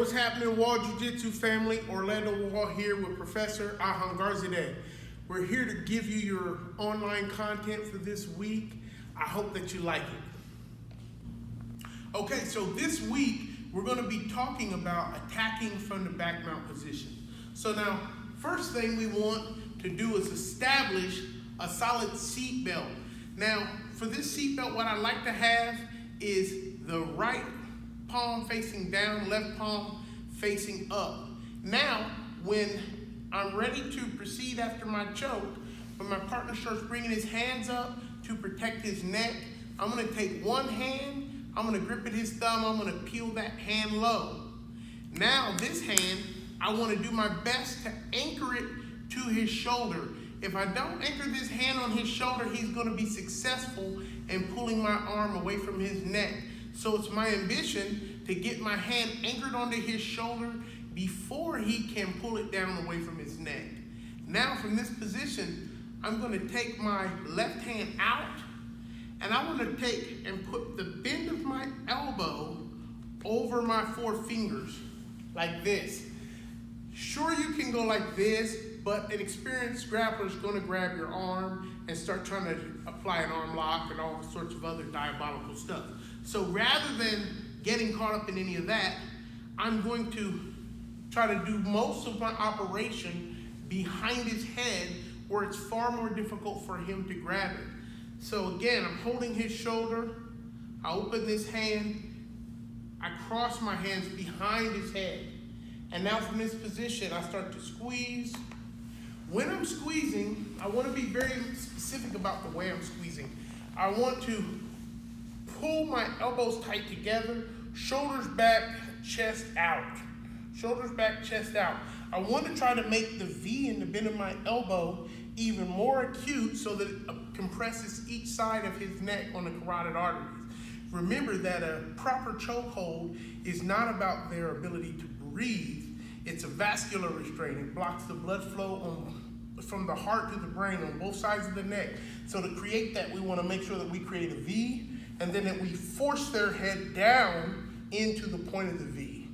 what's happening, Wall Jiu-Jitsu family? Orlando Wall here with Professor Ahangarzadeh. We're here to give you your online content for this week. I hope that you like it. Okay, so this week we're going to be talking about attacking from the back mount position. So now, first thing we want to do is establish a solid seat belt. Now, for this seat belt, what I like to have is the right palm facing down, left palm facing up. Now, when I'm ready to proceed after my choke, when my partner starts bringing his hands up to protect his neck, I'm going to take one hand, I'm going to grip at his thumb, I'm going to peel that hand low. Now, this hand, I want to do my best to anchor it to his shoulder. If I don't anchor this hand on his shoulder, he's going to be successful in pulling my arm away from his neck. So it's my ambition to get my hand anchored onto his shoulder before he can pull it down away from his neck. Now from this position, I'm going to take my left hand out, and I want to take and put the bend of my elbow over my four fingers like this. Sure, you can go like this, but an experienced grappler is going to grab your arm and start trying to apply an arm lock and all sorts of other diabolical stuff. So rather than getting caught up in any of that, I'm going to try to do most of my operation behind his head where it's far more difficult for him to grab it. So again, I'm holding his shoulder, I open this hand, I cross my hands behind his head. And now from this position, I start to squeeze. When I'm squeezing, I want to be very specific about the way I'm squeezing. I want to pull my elbows tight together, shoulders back, chest out. Shoulders back, chest out. I want to try to make the V in the bend of my elbow even more acute so that it compresses each side of his neck on the carotid arteries. Remember that a proper chokehold is not about their ability to breathe. It's a vascular restraint. It blocks the blood flow from the heart to the brain on both sides of the neck. So to create that, we want to make sure that we create a V, and then that we force their head down into the point of the V.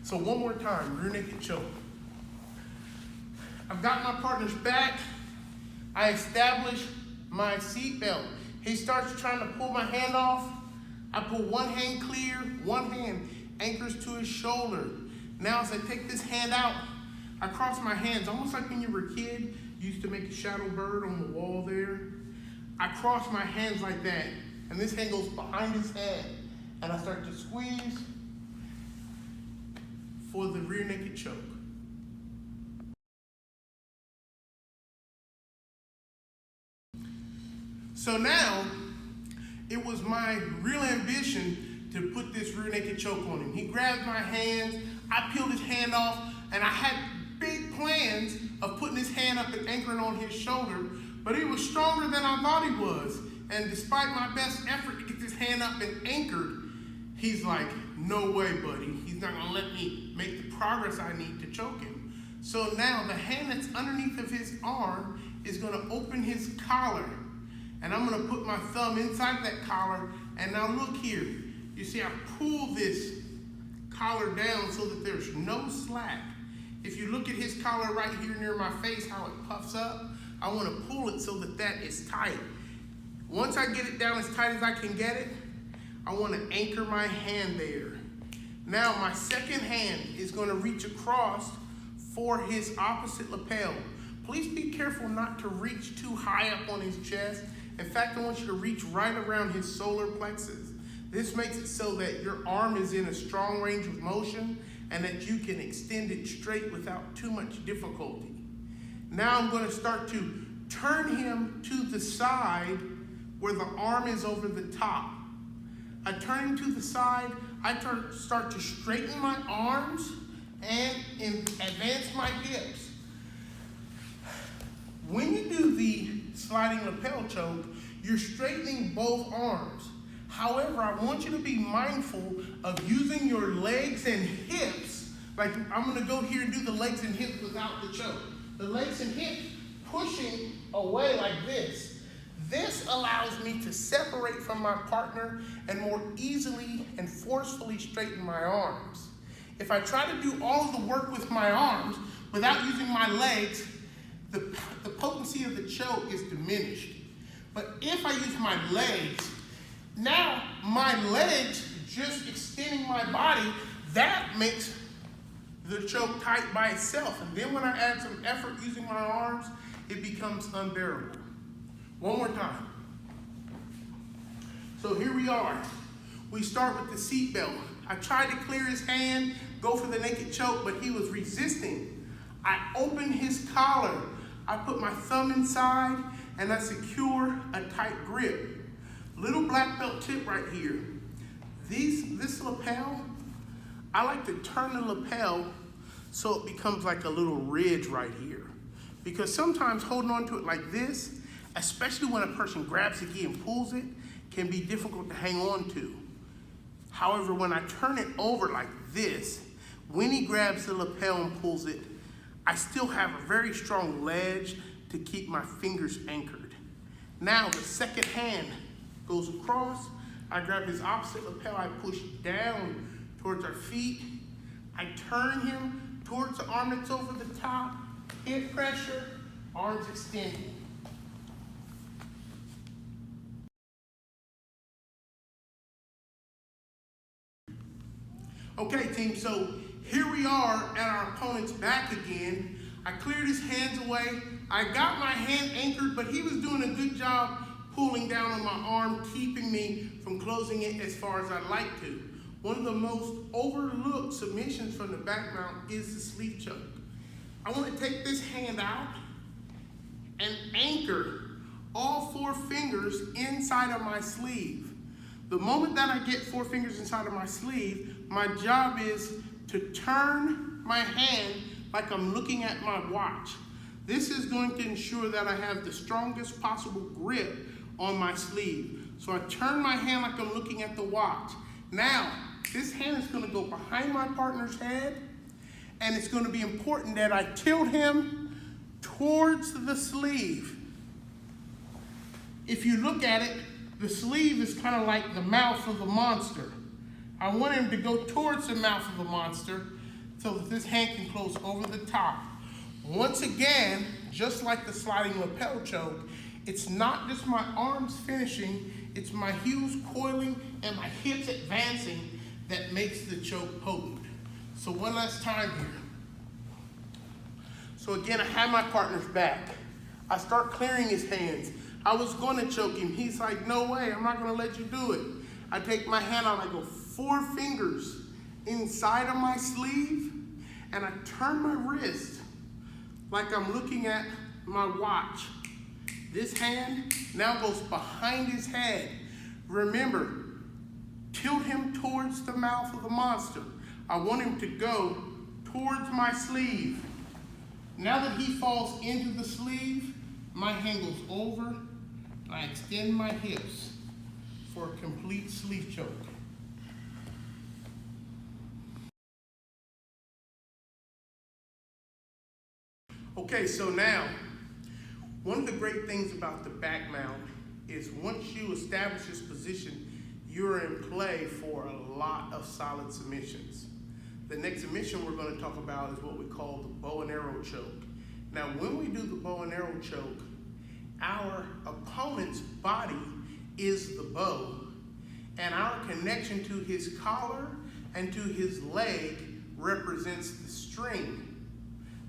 So one more time, rear naked choke. I've got my partner's back. I establish my seat belt. He starts trying to pull my hand off. I pull one hand clear, one hand anchors to his shoulder. Now as I take this hand out, I cross my hands, almost like when you were a kid, you used to make a shadow bird on the wall there. I cross my hands like that, and this hand goes behind his head, and I start to squeeze for the rear naked choke. So now, it was my real ambition to put this rear naked choke on him. He grabbed my hands, I peeled his hand off, and I had big plans of putting his hand up and anchoring on his shoulder, but he was stronger than I thought he was. And despite my best effort to get this hand up and anchored, he's like, no way, buddy. He's not gonna let me make the progress I need to choke him. So now the hand that's underneath of his arm is gonna open his collar. And I'm gonna put my thumb inside that collar, and now look here. You see I pull this collar down so that there's no slack. If you look at his collar right here near my face, how it puffs up, I wanna pull it so that that is tight. Once I get it down as tight as I can get it, I wanna anchor my hand there. Now my second hand is gonna reach across for his opposite lapel. Please be careful not to reach too high up on his chest. In fact, I want you to reach right around his solar plexus. This makes it so that your arm is in a strong range of motion and that you can extend it straight without too much difficulty. Now I'm going to start to turn him to the side where the arm is over the top. I turn him to the side, I start to straighten my arms and advance my hips. When you do the sliding lapel choke, you're straightening both arms. However, I want you to be mindful of using your legs and hips. Like I'm gonna go here and do the legs and hips without the choke. The legs and hips pushing away like this. This allows me to separate from my partner and more easily and forcefully straighten my arms. If I try to do all of the work with my arms without using my legs, the potency of the choke is diminished. But if I use my legs, now my legs just extending my body, that makes the choke tight by itself. And then when I add some effort using my arms, it becomes unbearable. One more time. So here we are. We start with the seatbelt. I tried to clear his hand, go for the naked choke, but he was resisting. I opened his collar. I put my thumb inside and I secure a tight grip. Little black belt tip right here. This lapel, I like to turn the lapel so it becomes like a little ridge right here. Because sometimes holding on to it like this, especially when a person grabs the gi and pulls it, can be difficult to hang on to. However, when I turn it over like this, when he grabs the lapel and pulls it, I still have a very strong ledge to keep my fingers anchored. Now the second hand goes across, I grab his opposite lapel, I push down towards our feet, I turn him towards the arm that's over the top, hip pressure, arms extended. Okay, team, so here we are at our opponent's back again. I cleared his hands away. I got my hand anchored, but he was doing a good job pulling down on my arm, keeping me from closing it as far as I'd like to. One of the most overlooked submissions from the back mount is the sleeve choke. I want to take this hand out and anchor all 4 fingers inside of my sleeve. The moment that I get 4 fingers inside of my sleeve, my job is to turn my hand like I'm looking at my watch. This is going to ensure that I have the strongest possible grip on my sleeve. So I turn my hand like I'm looking at the watch. Now, this hand is going to go behind my partner's head, and it's going to be important that I tilt him towards the sleeve. If you look at it, the sleeve is kind of like the mouth of the monster. I want him to go towards the mouth of the monster so that this hand can close over the top. Once again, just like the sliding lapel choke, it's not just my arms finishing, it's my heels coiling and my hips advancing that makes the choke potent. So one last time here. So again, I have my partner's back. I start clearing his hands. I was going to choke him. He's like, no way, I'm not going to let you do it. I take my hand out, I go 4 fingers inside of my sleeve, and I turn my wrist like I'm looking at my watch. This hand now goes behind his head. Remember, tilt him towards the mouth of the monster. I want him to go towards my sleeve. Now that he falls into the sleeve, my hand goes over, and I extend my hips for a complete sleeve choke. Okay, so now, one of the great things about the back mount is once you establish this position, you're in play for a lot of solid submissions. The next submission we're going to talk about is what we call the bow and arrow choke. Now, when we do the bow and arrow choke, our opponent's body is the bow, and our connection to his collar and to his leg represents the string.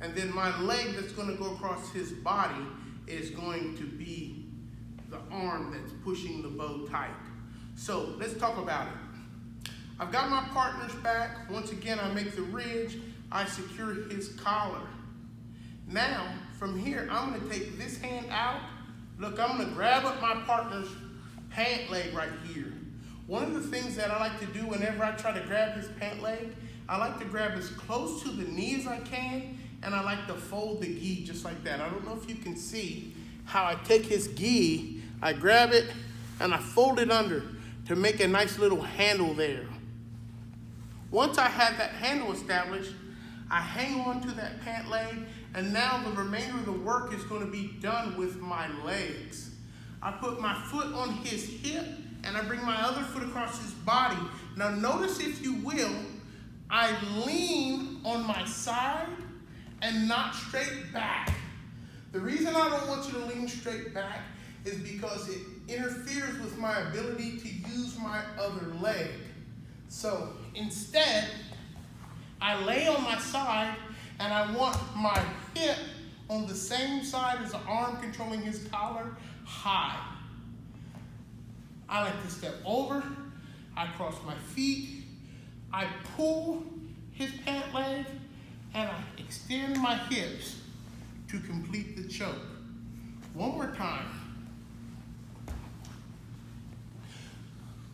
And then my leg that's going to go across his body is going to be the arm that's pushing the bow tight. So let's talk about it. I've got my partner's back. Once again, I make the ridge. I secure his collar. Now, from here, I'm going to take this hand out. Look, I'm going to grab up my partner's pant leg right here. One of the things that I like to do whenever I try to grab his pant leg, I like to grab as close to the knee as I can, and I like to fold the gi just like that. I don't know if you can see how I take his gi, I grab it, and I fold it under to make a nice little handle there. Once I have that handle established, I hang on to that pant leg, and now the remainder of the work is going to be done with my legs. I put my foot on his hip, and I bring my other foot across his body. Now notice, if you will, I lean on my side and not straight back. The reason I don't want you to lean straight back is because it interferes with my ability to use my other leg. So instead, I lay on my side and I want my hip on the same side as the arm controlling his collar, high. I like to step over, I cross my feet, I pull his pant leg, and I extend my hips to complete the choke. One more time.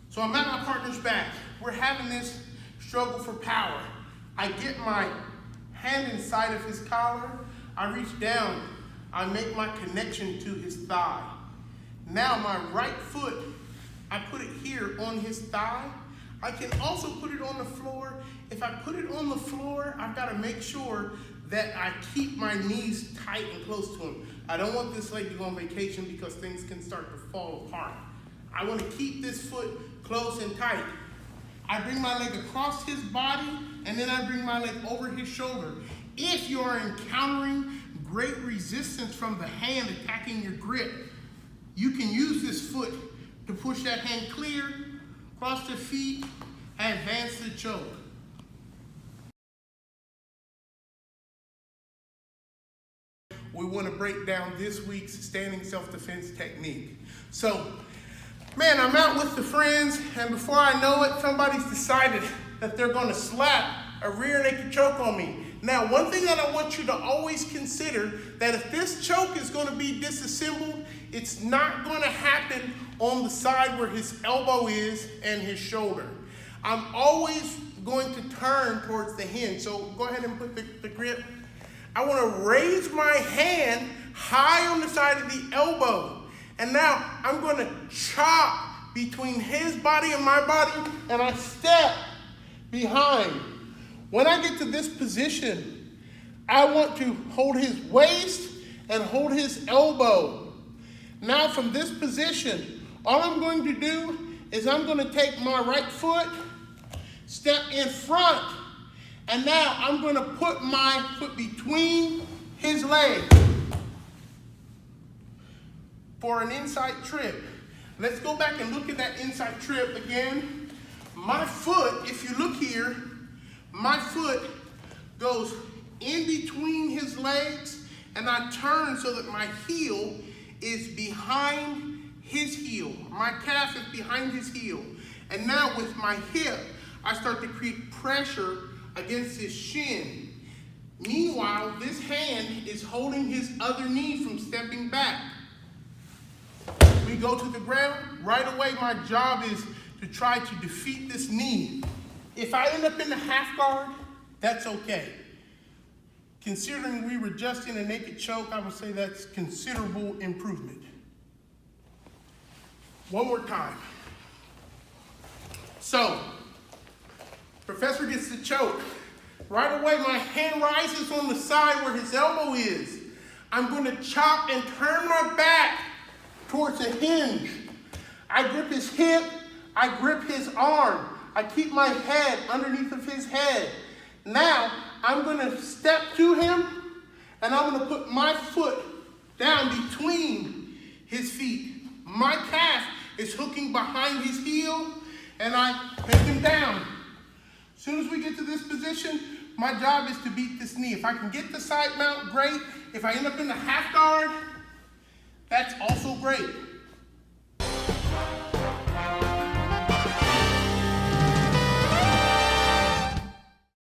So I'm at my partner's back. We're having this struggle for power. I get my hand inside of his collar, I reach down, I make my connection to his thigh. Now my right foot, I put it here on his thigh. I can also put it on the floor. If I put it on the floor, I've got to make sure that I keep my knees tight and close to him. I don't want this leg to go on vacation because things can start to fall apart. I want to keep this foot close and tight. I bring my leg across his body, and then I bring my leg over his shoulder. If you are encountering great resistance from the hand attacking your grip, you can use this foot to push that hand clear, cross the feet, and advance the choke. We want to break down this week's standing self-defense technique. So, man, I'm out with the friends, and before I know it, somebody's decided that they're going to slap a rear naked choke on me. Now, one thing that I want you to always consider, that if this choke is going to be disassembled, it's not going to happen on the side where his elbow is and his shoulder. I'm always going to turn towards the hinge. So go ahead and put the grip. I want to raise my hand high on the side of the elbow. And now I'm going to chop between his body and my body, and I step behind. When I get to this position, I want to hold his waist and hold his elbow. Now from this position, all I'm going to do is I'm going to take my right foot, step in front, and now I'm going to put my foot between his legs for an inside trip. Let's go back and look at that inside trip again. My foot, if you look here, my foot goes in between his legs, and I turn so that my heel is behind his heel. My calf is behind his heel. And now with my hip, I start to create pressure against his shin. Meanwhile, this hand is holding his other knee from stepping back. We go to the ground. Right away, my job is to try to defeat this knee. If I end up in the half guard, that's okay. Considering we were just in a naked choke, I would say that's considerable improvement. One more time. So, Professor gets the choke. Right away, my hand rises on the side where his elbow is. I'm going to chop and turn my back towards the hinge. I grip his hip, I grip his arm. I keep my head underneath of his head. Now, I'm going to step to him, and I'm going to put my foot down between his feet. My calf is hooking behind his heel, and I take him down. As soon as we get to this position, my job is to beat this knee. If I can get the side mount, great. If I end up in the half guard, that's also great.